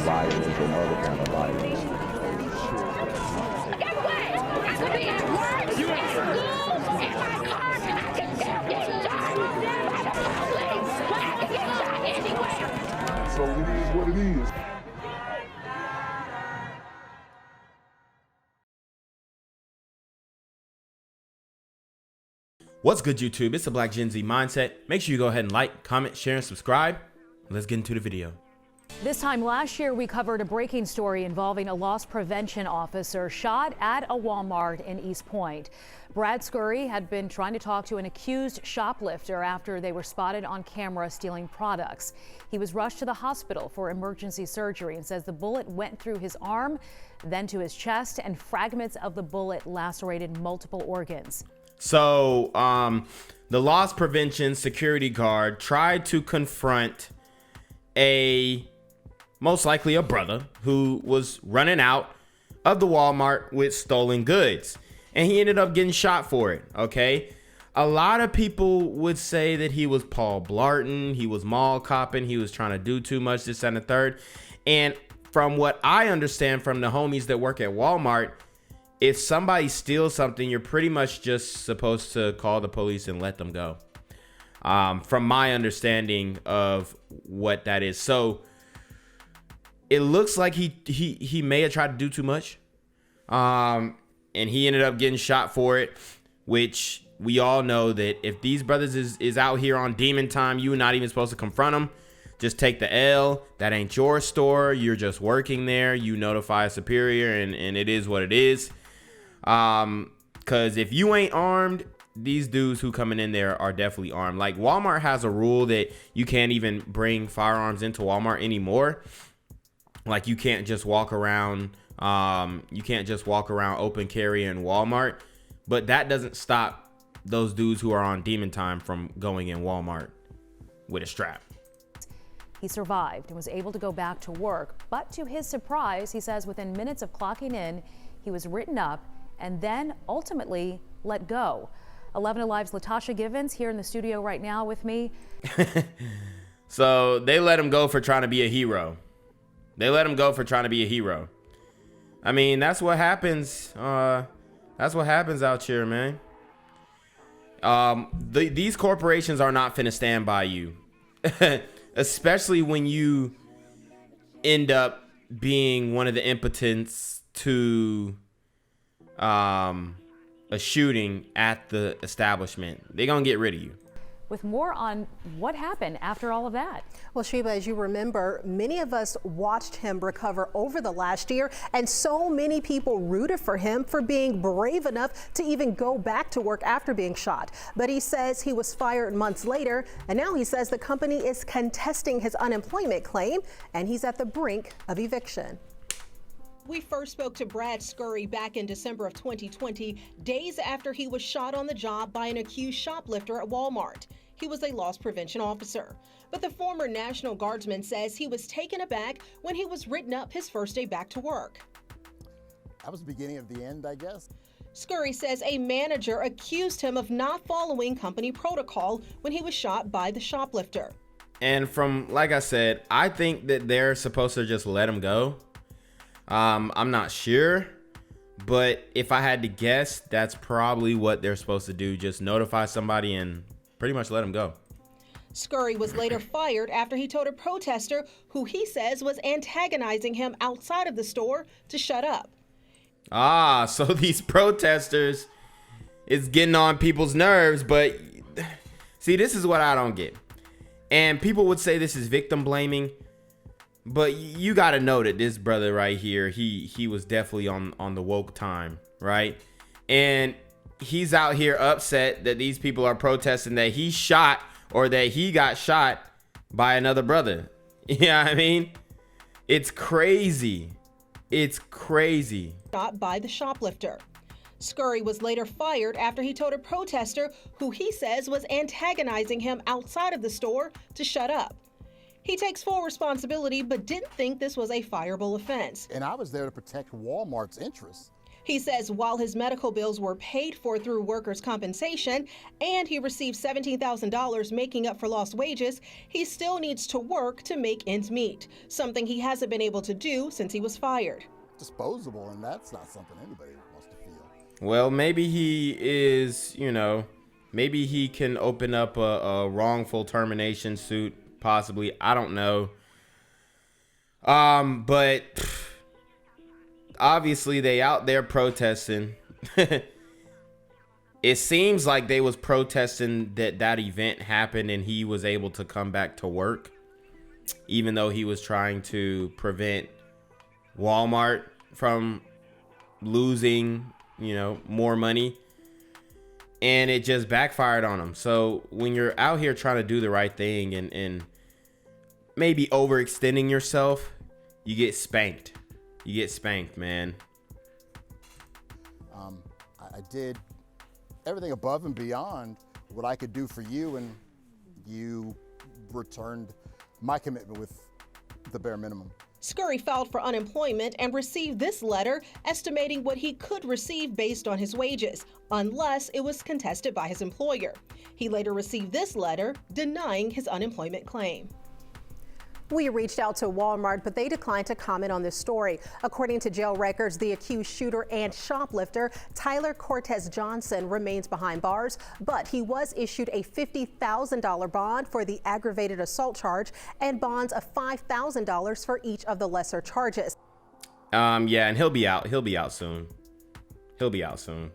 violence and other kind of violence. Get away! I could be at work, at school, in my car, I can still get shot by the police. I can get shot anywhere. So it is what it is. What's good, YouTube? It's the Black Gen Z Mindset. Make sure you go ahead and like, comment, share, and subscribe. Let's get into the video. This time last year, we covered a breaking story involving a loss prevention officer shot at a Walmart in East Point. Brad Scurry had been trying to talk to an accused shoplifter after they were spotted on camera stealing products. He was rushed to the hospital for emergency surgery and says the bullet went through his arm, then to his chest, and fragments of the bullet lacerated multiple organs. So the loss prevention security guard tried to confront most likely a brother who was running out of the Walmart with stolen goods, and he ended up getting shot for it. Okay, a lot of people would say that he was Paul Blarton, he was mall copping, he was trying to do too much, this and the third. And from what I understand from the homies that work at Walmart, if somebody steals something, you're pretty much just supposed to call the police and let them go. From my understanding of what that is. So it looks like he may have tried to do too much. And he ended up getting shot for it, which we all know that if these brothers is out here on demon time, you're not even supposed to confront them. Just take the L. That ain't your store. You're just working there. You notify a superior, and it is what it is. Cause if you ain't armed, these dudes who coming in there are definitely armed. Like, Walmart has a rule that you can't even bring firearms into Walmart anymore. Like, you can't just walk around open carry in Walmart, but that doesn't stop those dudes who are on demon time from going in Walmart with a strap. He survived and was able to go back to work, but to his surprise, he says within minutes of clocking in, he was written up and then ultimately let go. 11 Alive's Latasha Givens here in the studio right now with me. So they let him go for trying to be a hero. I mean, that's what happens. That's what happens out here, man. These corporations are not finna stand by you, especially when you end up being one of the impotents to a shooting at the establishment. They're gonna get rid of you. With more on what happened after all of that. Well, Sheba, as you remember, many of us watched him recover over the last year, and so many people rooted for him for being brave enough to even go back to work after being shot. But he says he was fired months later, and now he says the company is contesting his unemployment claim, and he's at the brink of eviction. We first spoke to Brad Scurry back in December of 2020, days after he was shot on the job by an accused shoplifter at Walmart. He was a loss prevention officer. But the former National Guardsman says he was taken aback when he was written up his first day back to work. That was the beginning of the end, I guess. Scurry says a manager accused him of not following company protocol when he was shot by the shoplifter. And from, like I said, I think that they're supposed to just let him go. I'm not sure, but if I had to guess, that's probably what they're supposed to do. Just notify somebody and pretty much let him go. Scurry was later fired after he told a protester who he says was antagonizing him outside of the store to shut up. So these protesters is getting on people's nerves, but see, this is what I don't get. And people would say this is victim blaming. But you got to know that this brother right here, he was definitely on the woke time, right? And he's out here upset that these people are protesting that he shot or that he got shot by another brother. You know what I mean? It's crazy. It's crazy. Shot by the shoplifter. Scurry was later fired after he told a protester who he says was antagonizing him outside of the store to shut up. He takes full responsibility, but didn't think this was a fireable offense. And I was there to protect Walmart's interests. He says while his medical bills were paid for through workers' compensation and he received $17,000 making up for lost wages, he still needs to work to make ends meet, something he hasn't been able to do since he was fired. Disposable, and that's not something anybody wants to feel. Well, maybe he is, maybe he can open up a wrongful termination suit, possibly. I don't know. But obviously they out there protesting. It seems like they was protesting that event happened and he was able to come back to work, even though he was trying to prevent Walmart from losing, more money. And it just backfired on him. So when you're out here trying to do the right thing and maybe overextending yourself, you get spanked. You get spanked, man. I did everything above and beyond what I could do for you, and you returned my commitment with the bare minimum. Scurry filed for unemployment and received this letter estimating what he could receive based on his wages, unless it was contested by his employer. He later received this letter denying his unemployment claim. We reached out to Walmart, but they declined to comment on this story. According to jail records, the accused shooter and shoplifter, Tyler Cortez Johnson, remains behind bars, but he was issued a $50,000 bond for the aggravated assault charge and bonds of $5,000 for each of the lesser charges. Yeah, and he'll be out. He'll be out soon. He'll be out soon.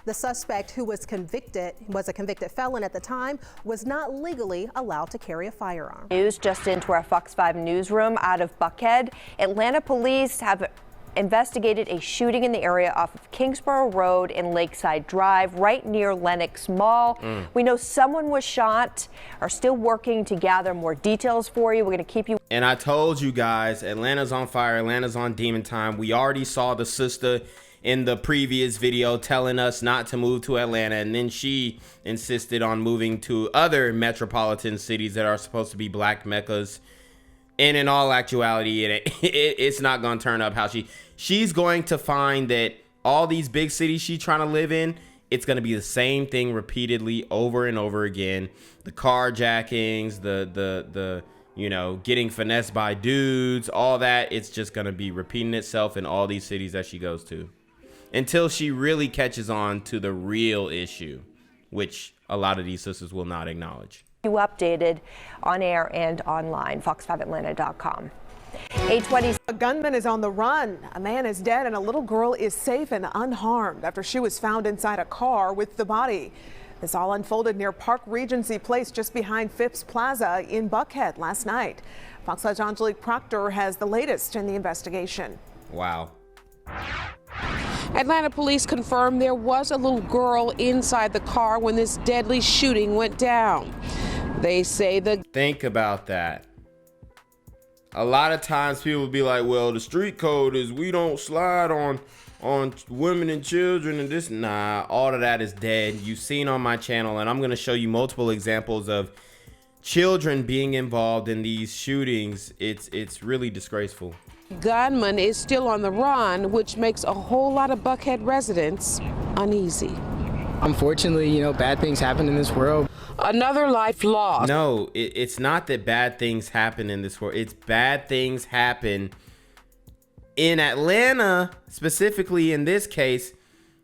The suspect, who was a convicted felon at the time, was not legally allowed to carry a firearm. News just into our Fox 5 newsroom out of Buckhead. Atlanta police have investigated a shooting in the area off of Kingsborough Road and Lakeside Drive, right near Lenox Mall. We know someone was shot. Are still working to gather more details for you. We're going to keep you. And I told you guys, Atlanta's on fire. Atlanta's on demon time. We already saw the sister in the previous video telling us not to move to Atlanta, and then she insisted on moving to other metropolitan cities that are supposed to be black meccas. And in all actuality, it's not gonna turn up how she's going to find that all these big cities she's trying to live in, it's gonna be the same thing repeatedly over and over again. The carjackings, the getting finessed by dudes, all that, it's just gonna be repeating itself in all these cities that she goes to, until she really catches on to the real issue, which a lot of these sisters will not acknowledge. You updated on air and online, fox5atlanta.com. 8:20. A gunman is on the run. A man is dead and a little girl is safe and unharmed after she was found inside a car with the body. This all unfolded near Park Regency Place, just behind Phipps Plaza in Buckhead last night. Fox 5's Angelique Proctor has the latest in the investigation. Wow. Atlanta police confirmed there was a little girl inside the car when this deadly shooting went down. They say Think about that. A lot of times people will be like, well, the street code is we don't slide on women and children and this. Nah, all of that is dead. You've seen on my channel, and I'm going to show you multiple examples of children being involved in these shootings. It's really disgraceful. gunman is still on the run, which makes a whole lot of Buckhead residents uneasy. Unfortunately, bad things happen in this world. Another life lost. No, it's not that bad things happen in this world. It's bad things happen in Atlanta, specifically in this case.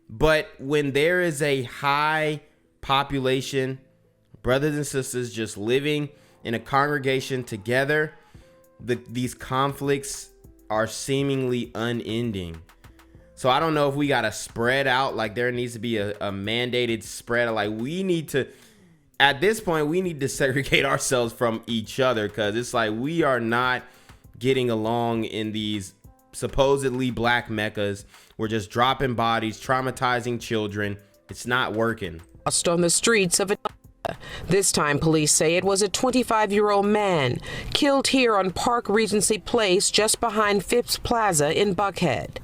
But when there is a high population, brothers and sisters just living in a congregation together, these conflicts are seemingly unending. So I don't know if we got to spread out, like there needs to be a mandated spread. Like we need to, at this point, we need to segregate ourselves from each other, because it's like we are not getting along in these supposedly black meccas. We're just dropping bodies, traumatizing children. It's not working. Lost on the streets of Atlanta. This time, police say it was a 25-year-old man killed here on Park Regency Place, just behind Phipps Plaza in Buckhead.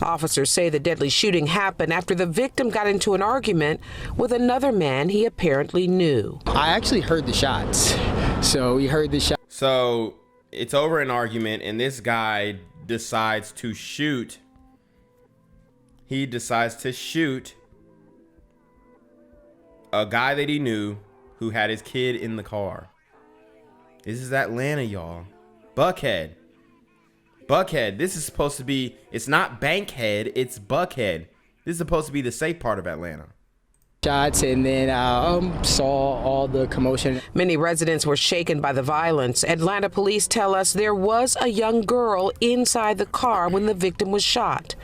Officers say the deadly shooting happened after the victim got into an argument with another man he apparently knew. I actually heard the shots. So we heard the shot. So it's over an argument, and this guy decides to shoot he decides to shoot a guy that he knew who had his kid in the car. This is Atlanta, y'all. Buckhead. Buckhead. This is supposed to be, it's not Bankhead, it's Buckhead. This is supposed to be the safe part of Atlanta. Shots, and then saw all the commotion. Many residents were shaken by the violence. Atlanta police tell us there was a young girl inside the car when the victim was shot.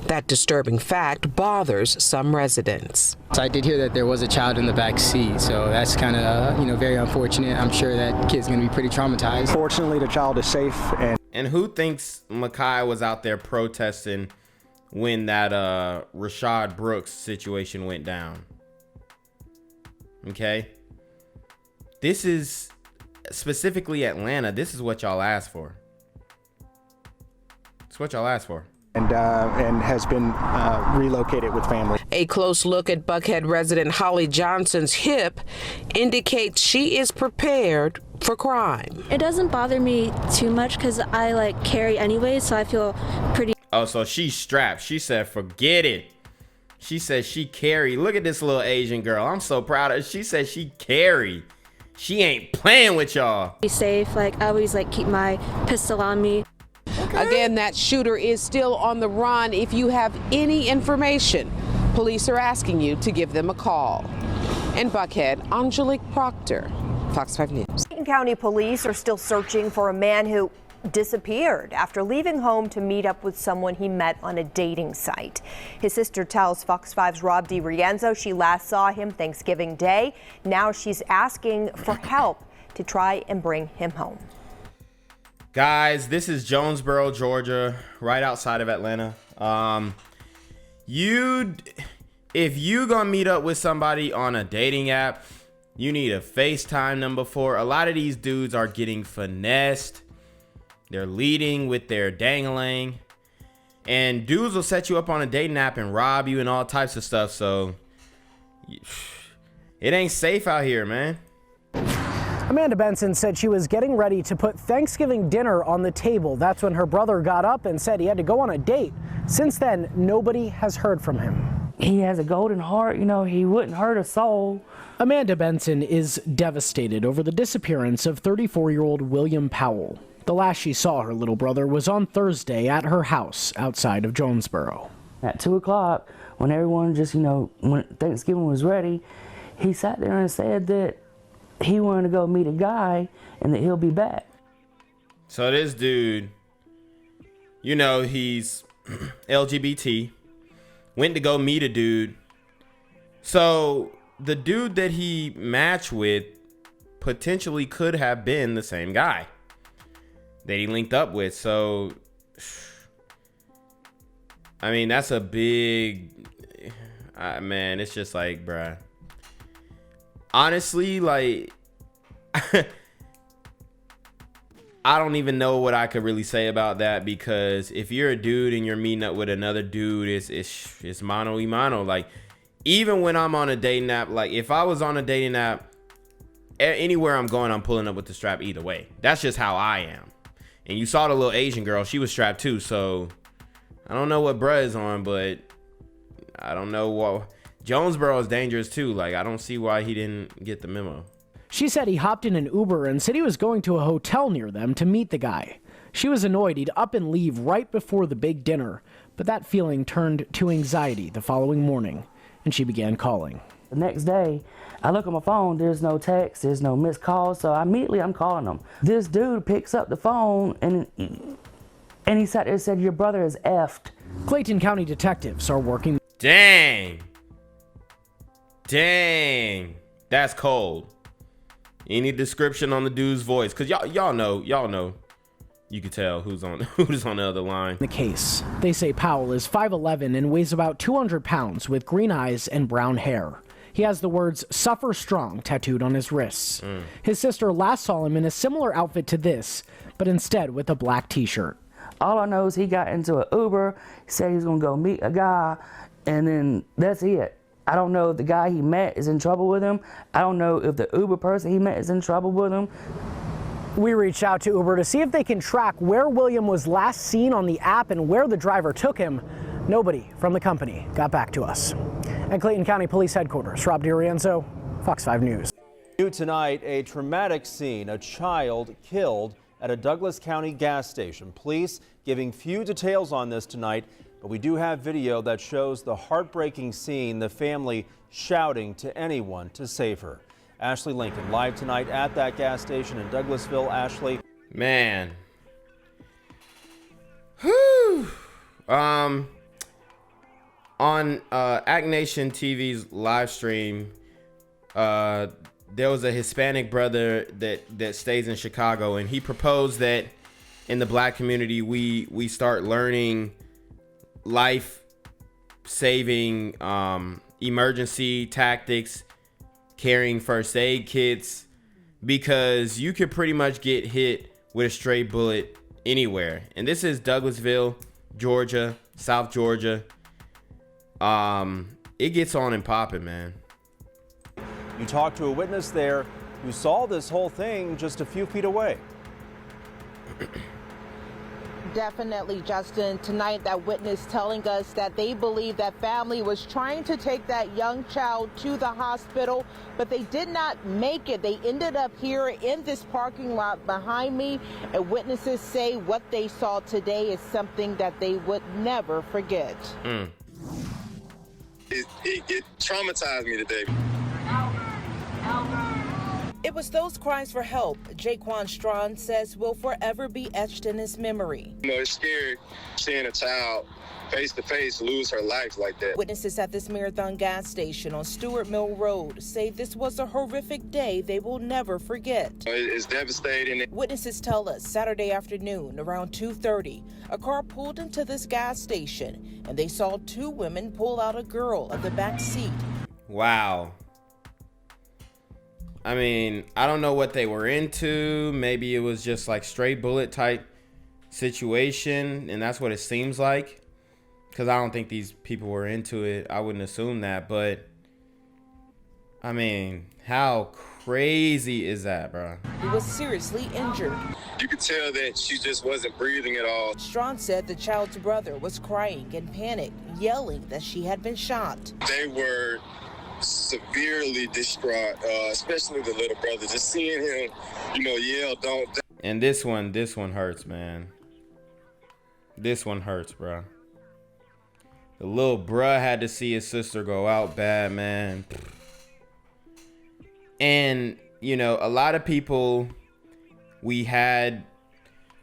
That disturbing fact bothers some residents. So I did hear that there was a child in the back seat, so that's kind of very unfortunate. I'm sure that kid's going to be pretty traumatized. Fortunately, the child is safe. And who thinks Ma'Khia was out there protesting when that Rashad Brooks situation went down? Okay, this is specifically Atlanta. This is what y'all asked for. It's what y'all asked for. And has been relocated with family. A close look at Buckhead resident Holly Johnson's hip indicates she is prepared for crime. It doesn't bother me too much because I carry anyway, so I feel pretty. Oh, so she's strapped. She said, forget it. She said she carry. Look at this little Asian girl. I'm so proud of her. She said she carry. She ain't playing with y'all. Be safe. I always keep my pistol on me. Okay. Again, that shooter is still on the run. If you have any information, police are asking you to give them a call. In Buckhead, Angelique Proctor, Fox 5 News. Fulton County police are still searching for a man who disappeared after leaving home to meet up with someone he met on a dating site. His sister tells Fox 5's Rob DiRienzo she last saw him Thanksgiving Day. Now she's asking for help to try and bring him home. Guys, this is Jonesboro, Georgia, right outside of Atlanta. If you gonna meet up with somebody on a dating app, you need a FaceTime them before. A lot of these dudes are getting finessed. They're leading with their dangling. And dudes will set you up on a dating app and rob you and all types of stuff. So it ain't safe out here, man. Amanda Benson said she was getting ready to put Thanksgiving dinner on the table. That's when her brother got up and said he had to go on a date. Since then, nobody has heard from him. He has a golden heart, he wouldn't hurt a soul. Amanda Benson is devastated over the disappearance of 34-year-old William Powell. The last she saw her little brother was on Thursday at her house outside of Jonesboro. At 2 o'clock, when everyone just, when Thanksgiving was ready, he sat there and said that he wanted to go meet a guy and that he'll be back. So this dude, he's LGBT, went to go meet a dude. So the dude that he matched with potentially could have been the same guy that he linked up with. So, I mean, that's a big, man, it's just bruh. Honestly, I don't even know what I could really say about that, because if you're a dude and you're meeting up with another dude, it's mano y mano. Even when I'm on a dating app, if I was on a dating app, anywhere I'm going, I'm pulling up with the strap either way. That's just how I am. And you saw the little Asian girl, she was strapped too. So I don't know what bruh is on, but I don't know what. Jonesboro is dangerous too. I don't see why he didn't get the memo. She said he hopped in an Uber and said he was going to a hotel near them to meet the guy. She was annoyed he'd up and leave right before the big dinner, but that feeling turned to anxiety the following morning, and she began calling. The next day, I look at my phone, there's no text, there's no missed calls, so immediately I'm calling him. This dude picks up the phone and he sat there and said, "Your brother is effed." Clayton County detectives are working. Dang, that's cold. Any description on the dude's voice? Cause y'all know, you can tell who's on the other line. The case. They say Powell is 5'11" and weighs about 200 pounds with green eyes and brown hair. He has the words "Suffer Strong" tattooed on his wrists. His sister last saw him in a similar outfit to this, but instead with a black t-shirt. All I know is he got into an Uber, said he's gonna go meet a guy, and then that's it. I don't know if the guy he met is in trouble with him. I don't know if the Uber person he met is in trouble with him. We reached out to Uber to see if they can track where William was last seen on the app and where the driver took him, Nobody from the company got back to us. At Clayton County Police Headquarters, Rob DiRienzo, Fox 5 News. New tonight, a traumatic scene, a child killed at a Douglas County gas station. Police giving few details on this tonight, but we do have video that shows the heartbreaking scene, the family shouting to anyone to save her. Ashley Lincoln live tonight at that gas station in Douglasville. Ashley. Man. Whew. On Act Nation TV's live stream, there was a Hispanic brother that stays in Chicago, and he proposed that in the black community we start learning life-saving emergency tactics, carrying first aid kits, because you could pretty much get hit with a stray bullet anywhere. And this is Douglasville, Georgia, South Georgia. It gets on and popping, man. You talked to a witness there who saw this whole thing just a few feet away. Definitely, Justin. Tonight, that witness telling us that they believe that family was trying to take that young child to the hospital, but they did not make it. They ended up here in this parking lot behind me, and witnesses say what they saw today is something that they would never forget. It traumatized me today. It was those cries for help, Jaquan Strawn says, will forever be etched in his memory. You know, it's scary seeing a child face to face lose her life like that. Witnesses at this Marathon gas station on Stewart Mill Road say this was a horrific day they will never forget. It's devastating. Witnesses tell us Saturday afternoon around 2:30, a car pulled into this gas station and they saw two women pull out a girl of the back seat. Wow. I mean, I don't know what they were into. Maybe it was just like stray bullet type situation, and that's what it seems like. Because I don't think these people were into it. I wouldn't assume that, but I mean, how crazy is that, bro? He was seriously injured. You could tell that she just wasn't breathing at all. Strawn said the child's brother was crying and panicked, yelling that she had been shot. They were severely distraught, especially the little brother. Just seeing him, yell, don't. And this one hurts, man. This one hurts, bro. The little bruh had to see his sister go out bad, man. And, a lot of people we had,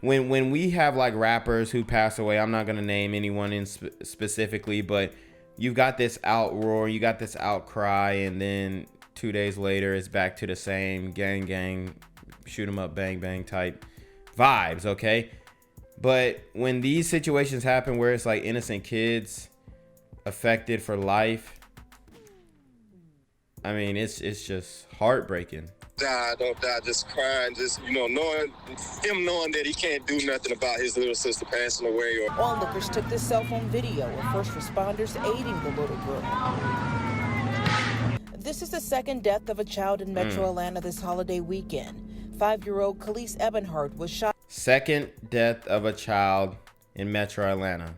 when we have like rappers who pass away, I'm not going to name anyone in specifically, but you've got this outroar, you got this outcry, and then 2 days later, it's back to the same gang, shoot 'em up, bang, bang type vibes, okay? But when these situations happen where it's like innocent kids affected for life, I mean, it's just heartbreaking. Don't die, just crying, just, knowing that he can't do nothing about his little sister passing away. Onlookers took this cell phone video of first responders aiding the little girl. This is the second death of a child in Metro Atlanta this holiday weekend. 5-year-old Khalees Ebenhart was shot. Second death of a child in Metro Atlanta.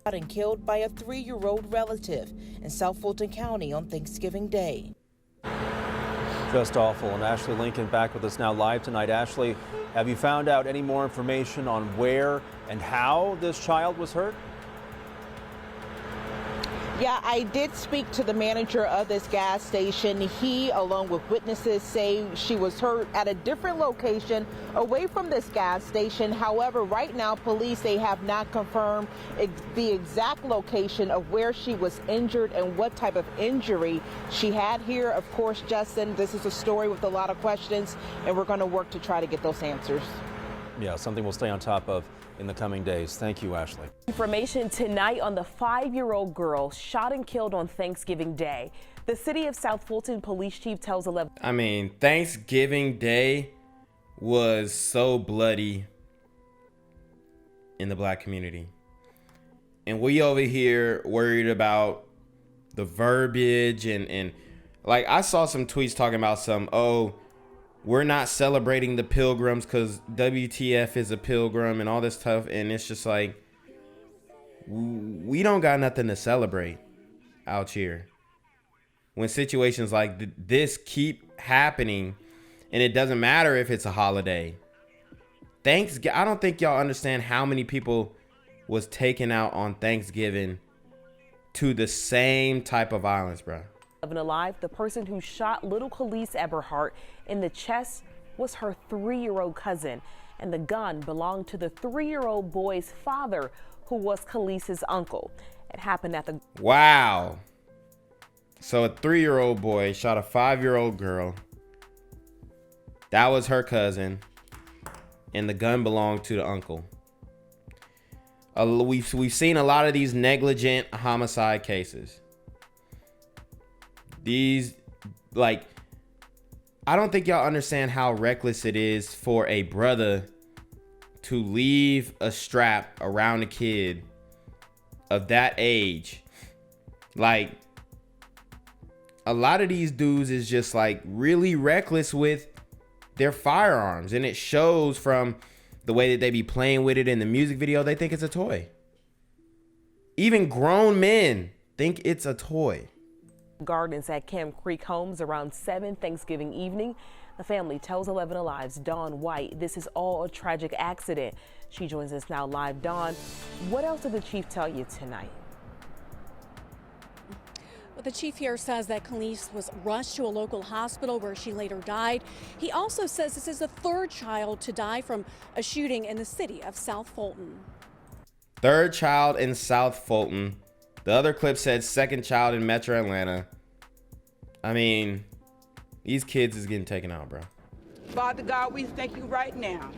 And killed by a 3-year-old relative in South Fulton County on Thanksgiving Day. Just awful. And Ashley Lincoln back with us now live tonight. Ashley, have you found out any more information on where and how this child was hurt? Yeah, I did speak to the manager of this gas station. He, along with witnesses, say she was hurt at a different location away from this gas station. However, right now, police, they have not confirmed the exact location of where she was injured and what type of injury she had here. Of course, Justin, this is a story with a lot of questions, and we're going to work to try to get those answers. Yeah, something we'll stay on top of in the coming days. Thank you, Ashley. Information tonight on the 5-year-old girl shot and killed on Thanksgiving Day. The city of South Fulton police chief tells 11. I mean, Thanksgiving Day was so bloody in the black community. And we over here worried about the verbiage and like I saw some tweets talking about we're not celebrating the pilgrims because WTF is a pilgrim and all this stuff. And it's just like, we don't got nothing to celebrate out here. When situations like this keep happening, and it doesn't matter if it's a holiday. I don't think y'all understand how many people was taken out on Thanksgiving to the same type of violence, bro. Living alive, the person who shot little Khalees Eberhardt in the chest was her 3-year-old cousin, and the gun belonged to the 3-year-old boy's father, who was Khalees' uncle. It happened at the... Wow. So a 3-year-old boy shot a 5-year-old girl. That was her cousin, and the gun belonged to the uncle. We've seen a lot of these negligent homicide cases. These, like, I don't think y'all understand how reckless it is for a brother to leave a strap around a kid of that age. Like, a lot of these dudes is just like really reckless with their firearms, and it shows from the way that they be playing with it in the music video. They think it's a toy. Even grown men think it's a toy. Gardens at Camp Creek Homes around 7 Thanksgiving evening. The family tells 11 Alive's Dawn White this is all a tragic accident. She joins us now live. Dawn, what else did the chief tell you tonight? Well, the chief here says that Khalees was rushed to a local hospital where she later died. He also says this is the 3rd child to die from a shooting in the city of South Fulton. 3rd child in South Fulton. The other clip said 2nd child in Metro Atlanta. I mean, these kids is getting taken out, bro. Father God, we thank you right now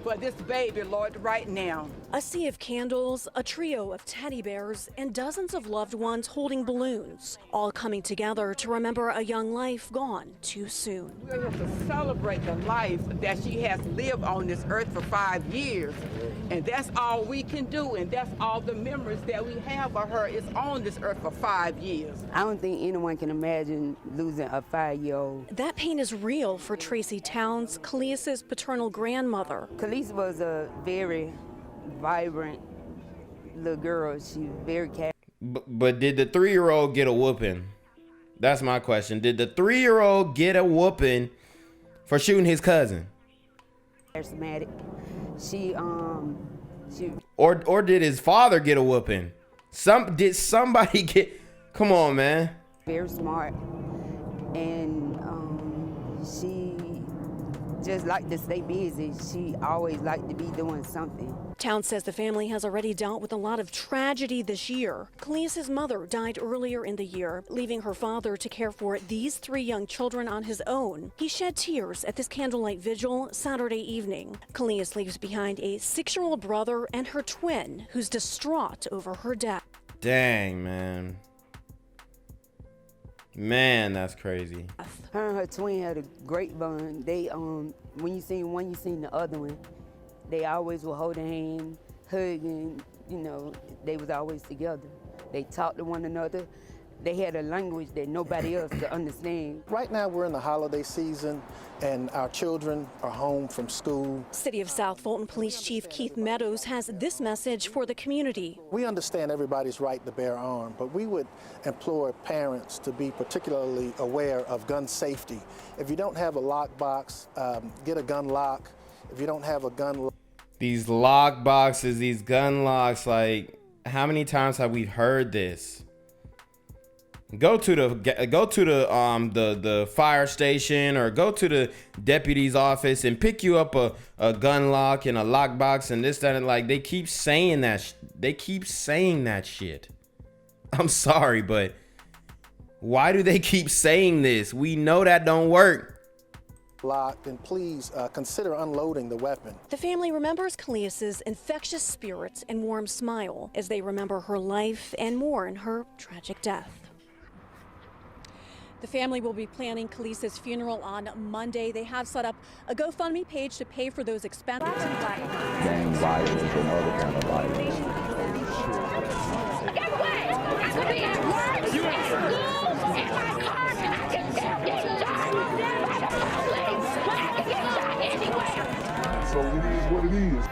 for this baby, Lord, right now. A sea of candles, a trio of teddy bears, and dozens of loved ones holding balloons, all coming together to remember a young life gone too soon. We're here to celebrate the life that she has lived on this earth for 5 years. And that's all we can do, and that's all the memories that we have of her is on this earth for 5 years. I don't think anyone can imagine losing a 5-year-old. That pain is real for Tracy Towns, Khalees' paternal grandmother. Khalees was a very vibrant little girl. She was very But did the 3-year-old get a whooping? That's my question. Did the 3-year-old get a whooping for shooting his cousin? Charismatic. She or did his father get a whooping? Did somebody get? Come on, man. Very smart, and she just liked to stay busy. She always liked to be doing something. Towns says the family has already dealt with a lot of tragedy this year. Khalees' mother died earlier in the year, leaving her father to care for these 3 young children on his own. He shed tears at this candlelight vigil Saturday evening. Khalees leaves behind a 6-year-old brother and her twin, who's distraught over her death. Dang, man. Man, that's crazy. Her and her twin had a great bond. They when you seen one, you seen the other one. They always were holding hands, hugging, you know, they was always together. They talked to one another. They had a language that nobody else could understand. Right now we're in the holiday season and our children are home from school. City of South Fulton Police Chief Keith Meadows has this message for the community. We understand everybody's right to bear arms, but we would implore parents to be particularly aware of gun safety. If you don't have a lock box, get a gun lock. If you don't have a gun lock. These lock boxes, these gun locks, like, how many times have we heard this? Go to the fire station or go to the deputy's office and pick you up a gun lock and a lock box and this, that, and like they keep saying that. They keep saying that shit. I'm sorry, but why do they keep saying this? We know that don't work. Locked, and please consider unloading the weapon. The family remembers Khalees' infectious spirit and warm smile as they remember her life and mourn her tragic death. The family will be planning Khalees' funeral on Monday. They have set up a GoFundMe page to pay for those expenses. Gang violence and other kind of violence. Guess what? I could be at work, at school, in my car. I can still get shot by the police. I can get shot anywhere. So it is what it is.